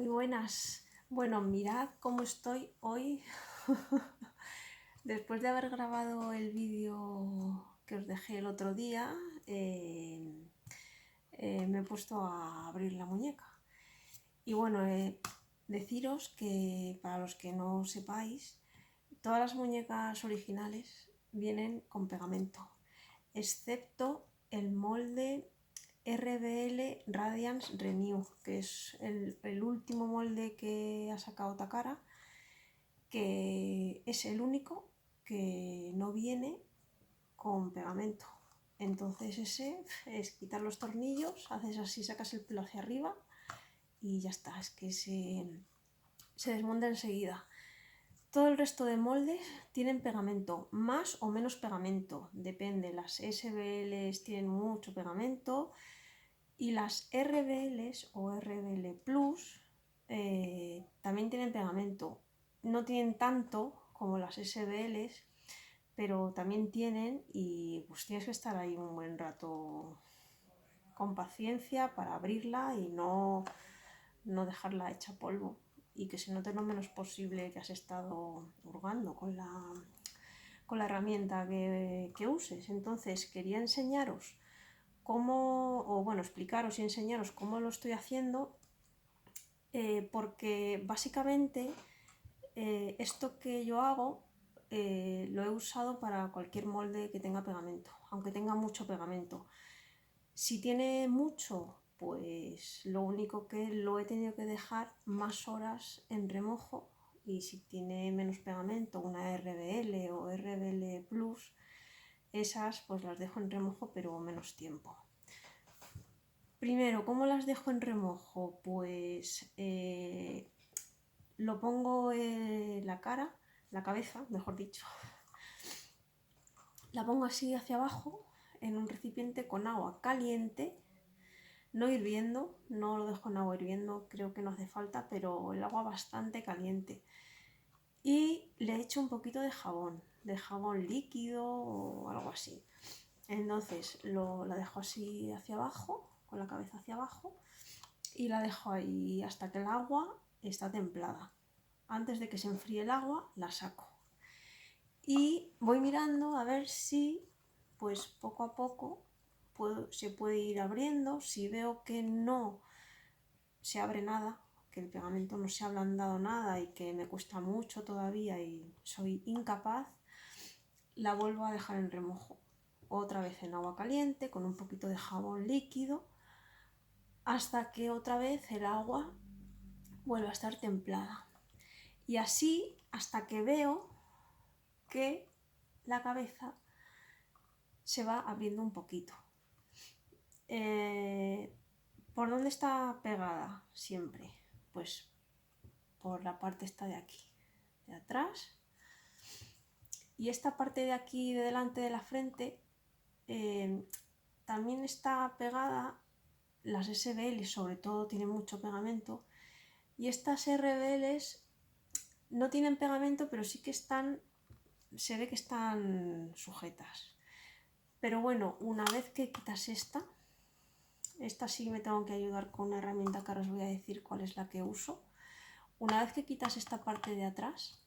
Muy buenas. Bueno, mirad cómo estoy hoy. Después de haber grabado el vídeo que os dejé el otro día, me he puesto a abrir la muñeca. Y bueno, deciros que para los que no sepáis, todas las muñecas originales vienen con pegamento, excepto el molde RBL Radiance Renew, que es el último molde que ha sacado Takara, que es el único que no viene con pegamento. Entonces ese es quitar los tornillos, haces así, sacas el pelo hacia arriba y ya está, es que se desmonta enseguida. Todo el resto de moldes tienen pegamento, más o menos pegamento, depende. Las SBLs tienen mucho pegamento y las RBLs o RBL Plus también tienen pegamento. No tienen tanto como las SBLs, pero también tienen, y pues tienes que estar ahí un buen rato con paciencia para abrirla y no dejarla hecha polvo, y que se note lo menos posible que has estado hurgando con la herramienta que uses. Entonces quería enseñaros cómo, o bueno, explicaros y enseñaros cómo lo estoy haciendo, porque básicamente esto que yo hago lo he usado para cualquier molde que tenga pegamento, aunque tenga mucho pegamento. Si tiene mucho, pues lo único que lo he tenido que dejar más horas en remojo, y si tiene menos pegamento, una RBL o RBL Plus, esas pues las dejo en remojo pero menos tiempo. Primero, ¿cómo las dejo en remojo? Pues lo pongo la cabeza, mejor dicho, la pongo así hacia abajo en un recipiente con agua caliente, no hirviendo, no lo dejo en agua hirviendo, creo que no hace falta, pero el agua bastante caliente. Y le echo un poquito de jabón líquido o algo así. Entonces la dejo así hacia abajo, con la cabeza hacia abajo, y la dejo ahí hasta que el agua está templada. Antes de que se enfríe el agua, la saco. Y voy mirando a ver si, pues poco a poco, se puede ir abriendo. Si veo que no se abre nada, que el pegamento no se ha ablandado nada y que me cuesta mucho todavía y soy incapaz, la vuelvo a dejar en remojo. Otra vez en agua caliente, con un poquito de jabón líquido, hasta que otra vez el agua vuelve a estar templada. Y así hasta que veo que la cabeza se va abriendo un poquito. ¿Por dónde está pegada siempre? Pues por la parte esta de aquí, de atrás. Y esta parte de aquí, de delante de la frente, también está pegada. Las SBL sobre todo tienen mucho pegamento, y estas RBLs no tienen pegamento, pero sí que se ve que están sujetas. Pero bueno, una vez que quitas esta sí me tengo que ayudar con una herramienta que ahora os voy a decir cuál es la que uso. Una vez que quitas esta parte de atrás,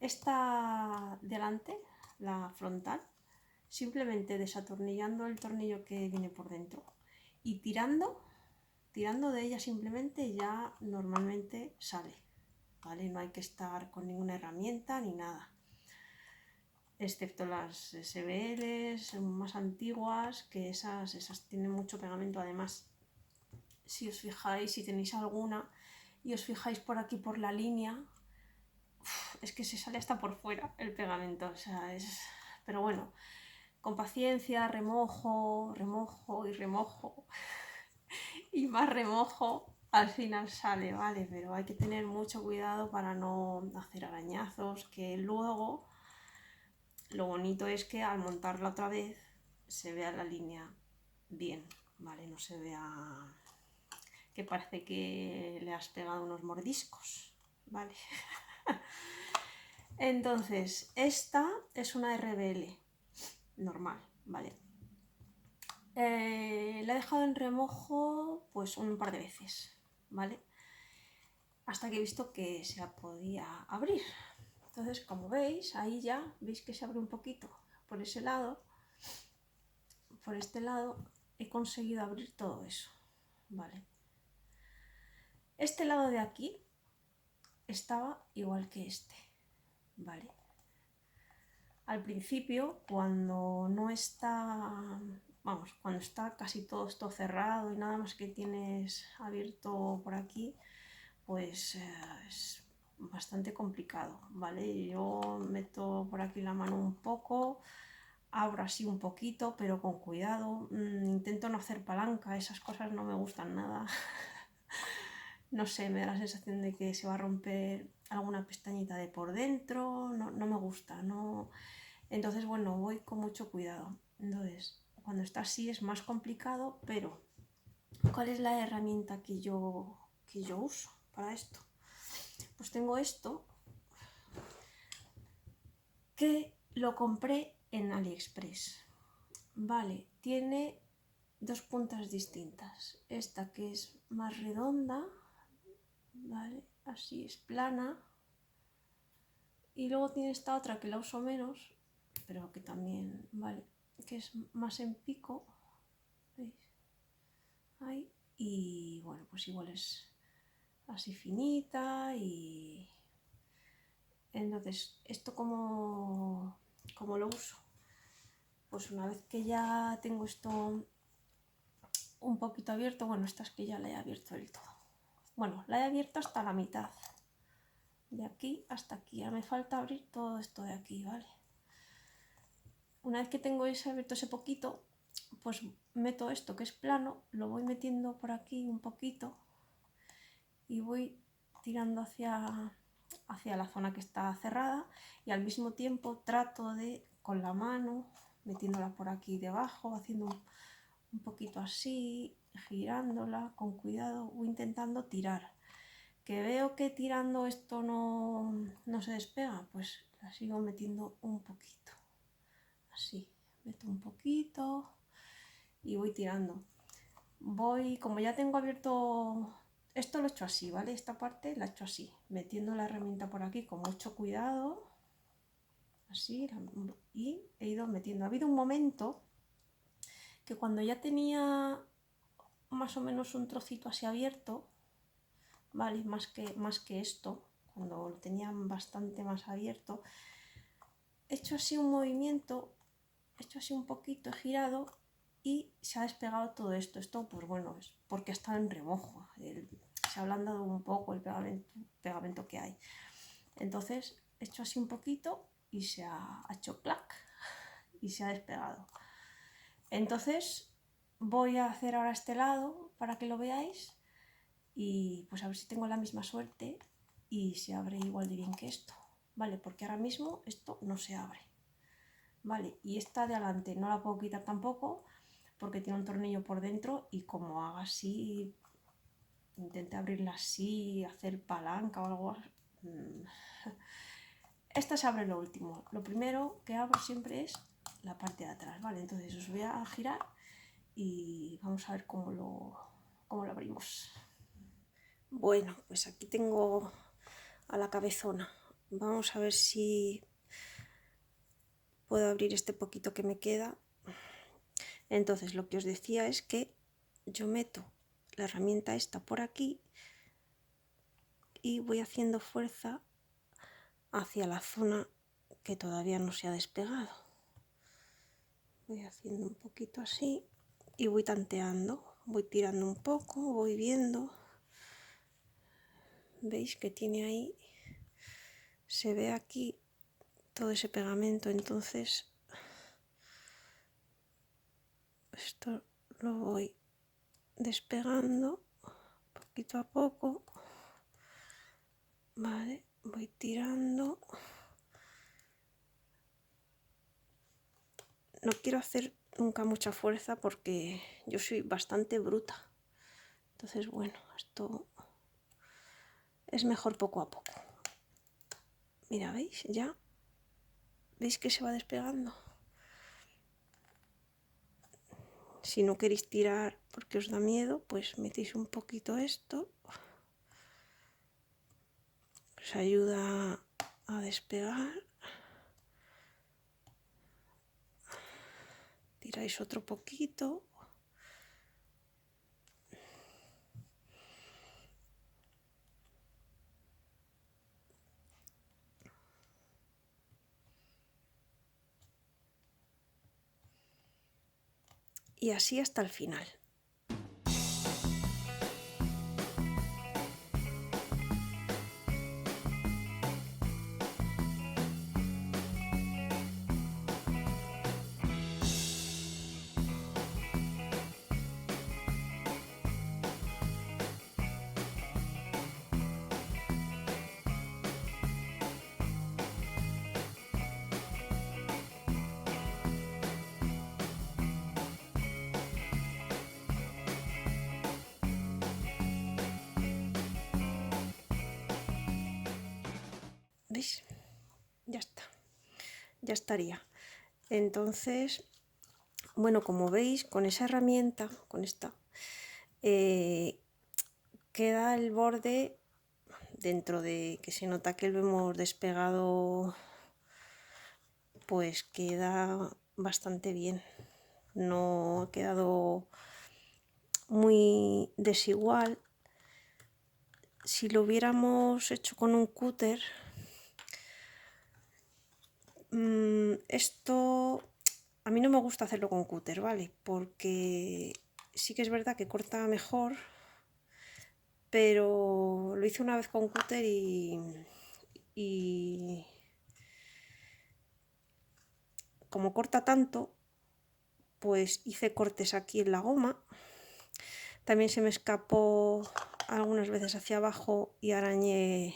esta delante, la frontal, simplemente desatornillando el tornillo que viene por dentro y tirando de ella, simplemente ya normalmente sale, ¿vale? No hay que estar con ninguna herramienta ni nada, excepto las SBLs más antiguas, que esas tienen mucho pegamento. Además, si os fijáis, si tenéis alguna y os fijáis por aquí por la línea, es que se sale hasta por fuera el pegamento, o sea, pero bueno, con paciencia, remojo y remojo y más remojo, al final sale, ¿vale? Pero hay que tener mucho cuidado para no hacer arañazos, que luego lo bonito es que al montarla otra vez se vea la línea bien, ¿vale? No se vea que parece que le has pegado unos mordiscos, ¿vale? Entonces, esta es una RBL normal, ¿vale? La he dejado en remojo pues un par de veces, ¿vale? hasta que he visto que se podía abrir. Entonces, como veis, ahí ya veis que se abre un poquito por ese lado. Por este lado he conseguido abrir todo eso, ¿vale? Este lado de aquí estaba igual que este, ¿vale? Al principio, cuando no está, vamos, cuando está casi todo esto cerrado y nada más que tienes abierto por aquí, pues es bastante complicado, ¿vale? Yo meto por aquí la mano un poco, abro así un poquito, pero con cuidado. Intento no hacer palanca, esas cosas no me gustan nada. No sé, me da la sensación de que se va a romper alguna pestañita de por dentro, no me gusta, no. Entonces, bueno, voy con mucho cuidado. Entonces, cuando está así es más complicado, pero ¿cuál es la herramienta que yo uso para esto? Pues tengo esto, que lo compré en AliExpress. Vale, tiene dos puntas distintas. Esta que es más redonda, vale, así es plana. Y luego tiene esta otra que la uso menos, pero que también, vale, que es más en pico, ¿veis? Ahí. Y bueno, pues igual es así finita y... Entonces, ¿esto cómo lo uso? Pues una vez que ya tengo esto un poquito abierto, bueno, esta es que ya la he abierto del todo. Bueno, la he abierto hasta la mitad. De aquí hasta aquí. Ya me falta abrir todo esto de aquí, ¿vale? Una vez que tengo abierto ese poquito, pues meto esto que es plano, lo voy metiendo por aquí un poquito y voy tirando hacia la zona que está cerrada y al mismo tiempo trato de, con la mano, metiéndola por aquí debajo, haciendo un poquito así, girándola con cuidado, voy intentando tirar. Que veo que tirando esto no se despega, pues la sigo metiendo un poquito. Así, meto un poquito y voy tirando. Como ya tengo abierto, esto lo he hecho así, ¿vale? Esta parte la he hecho así, metiendo la herramienta por aquí con mucho cuidado. Así, y he ido metiendo. Ha habido un momento que cuando ya tenía más o menos un trocito así abierto, ¿vale? Más que esto, cuando lo tenía bastante más abierto, he hecho así un movimiento, he hecho así un poquito, he girado y se ha despegado todo esto. Esto, pues bueno, es porque está en remojo. Se ha ablandado un poco el pegamento que hay. Entonces, he hecho así un poquito y se ha hecho clac y se ha despegado. Entonces, voy a hacer ahora este lado para que lo veáis y pues a ver si tengo la misma suerte y se abre igual de bien que esto, ¿vale? Porque ahora mismo esto no se abre, ¿vale? Y esta de adelante no la puedo quitar tampoco porque tiene un tornillo por dentro y como haga así, intente abrirla así, hacer palanca o algo así. Esta se abre lo último. Lo primero que abro siempre es la parte de atrás, ¿vale? Entonces os voy a girar y vamos a ver cómo lo abrimos. Bueno, pues aquí tengo a la cabezona. Vamos a ver si puedo abrir este poquito que me queda. Entonces lo que os decía es que yo meto la herramienta esta por aquí y voy haciendo fuerza hacia la zona que todavía no se ha despegado. Voy haciendo un poquito así y voy tanteando, voy tirando un poco, voy viendo. Veis que tiene ahí, se ve aquí todo ese pegamento, entonces esto lo voy despegando poquito a poco, vale, voy tirando. No quiero hacer nunca mucha fuerza porque yo soy bastante bruta, entonces bueno, esto es mejor poco a poco. Mira, ¿veis? Ya, ¿veis que se va despegando? Si no queréis tirar porque os da miedo, pues metéis un poquito esto os ayuda a despegar. Tiráis otro poquito. Y así hasta el final. ¿Veis? Ya está. Ya estaría. Entonces, bueno, como veis, con esa herramienta, con esta, queda el borde dentro de que se nota que lo hemos despegado, pues queda bastante bien. No ha quedado muy desigual. Si lo hubiéramos hecho con un cúter, esto a mí no me gusta hacerlo con cúter, ¿vale? Porque sí que es verdad que corta mejor, pero lo hice una vez con cúter y como corta tanto, pues hice cortes aquí en la goma. También se me escapó algunas veces hacia abajo y arañé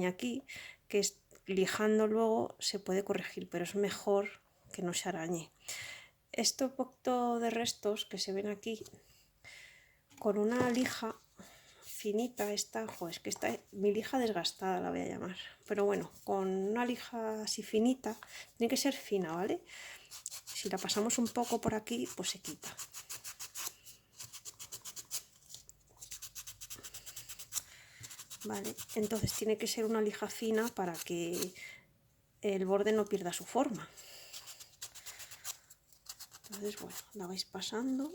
aquí, que es lijando luego se puede corregir, pero es mejor que no se arañe. Este poquito de restos que se ven aquí, con una lija finita, esta, es que está mi lija desgastada, la voy a llamar, pero bueno, con una lija así finita, tiene que ser fina, ¿vale? Si la pasamos un poco por aquí, pues se quita. Vale, entonces tiene que ser una lija fina para que el borde no pierda su forma. Entonces, bueno, la vais pasando.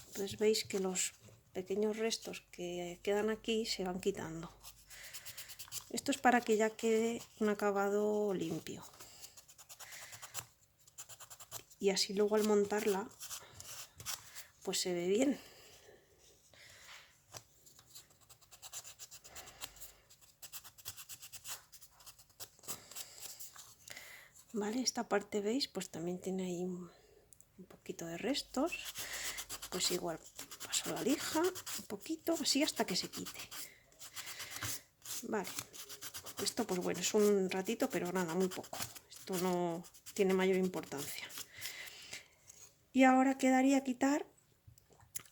Entonces veis que los pequeños restos que quedan aquí se van quitando. Esto es para que ya quede un acabado limpio. Y así luego al montarla, pues se ve bien. Vale, esta parte veis, pues también tiene ahí un poquito de restos. Pues igual paso la lija un poquito, así hasta que se quite. Vale, esto pues bueno, es un ratito, pero nada, muy poco. Esto no tiene mayor importancia. Y ahora quedaría quitar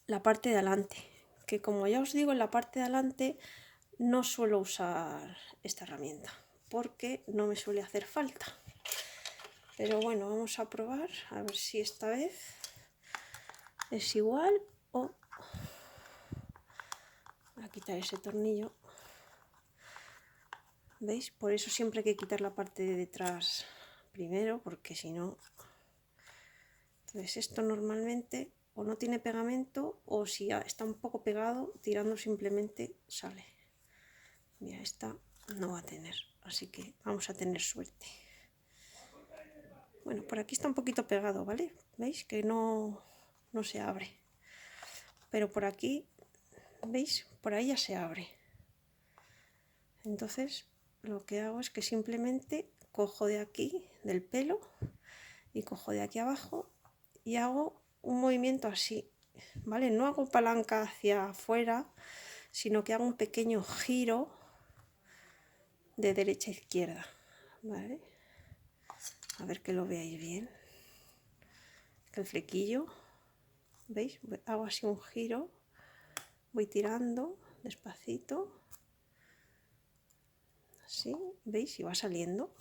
la parte de adelante, que como ya os digo, en la parte de adelante no suelo usar esta herramienta, porque no me suele hacer falta. Pero bueno, vamos a probar, a ver si esta vez es igual o... Voy a quitar ese tornillo. ¿Veis? Por eso siempre hay que quitar la parte de detrás primero, porque si no... Entonces esto normalmente o no tiene pegamento, o si está un poco pegado, tirando simplemente sale. Mira, esta no va a tener, así que vamos a tener suerte. Bueno, por aquí está un poquito pegado, ¿vale? ¿Veis? Que no se abre. Pero por aquí, ¿veis? Por ahí ya se abre. Entonces, lo que hago es que simplemente cojo de aquí, del pelo, y cojo de aquí abajo y hago un movimiento así, ¿vale? No hago palanca hacia afuera, sino que hago un pequeño giro de derecha a izquierda, ¿vale? A ver que lo veáis bien. El flequillo, ¿veis? Hago así un giro, voy tirando despacito, así, ¿veis? Y va saliendo.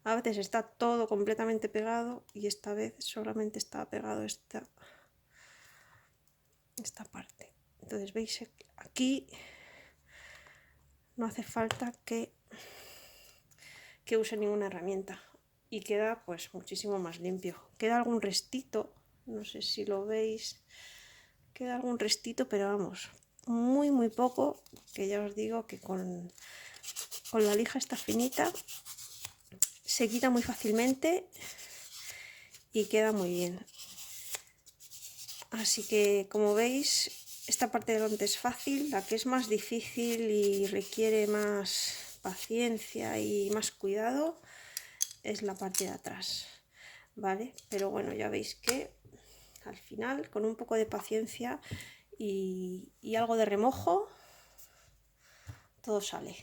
A veces está todo completamente pegado y esta vez solamente está pegado esta parte. Entonces veis, aquí no hace falta que use ninguna herramienta y queda pues muchísimo más limpio. Queda algún restito, no sé si lo veis, queda algún restito, pero vamos, muy poco, que ya os digo que con la lija esta finita se quita muy fácilmente y queda muy bien. Así que, como veis, esta parte delante es fácil. La que es más difícil y requiere más paciencia y más cuidado es la parte de atrás, ¿vale? Pero bueno, ya veis que al final, con un poco de paciencia y algo de remojo, todo sale.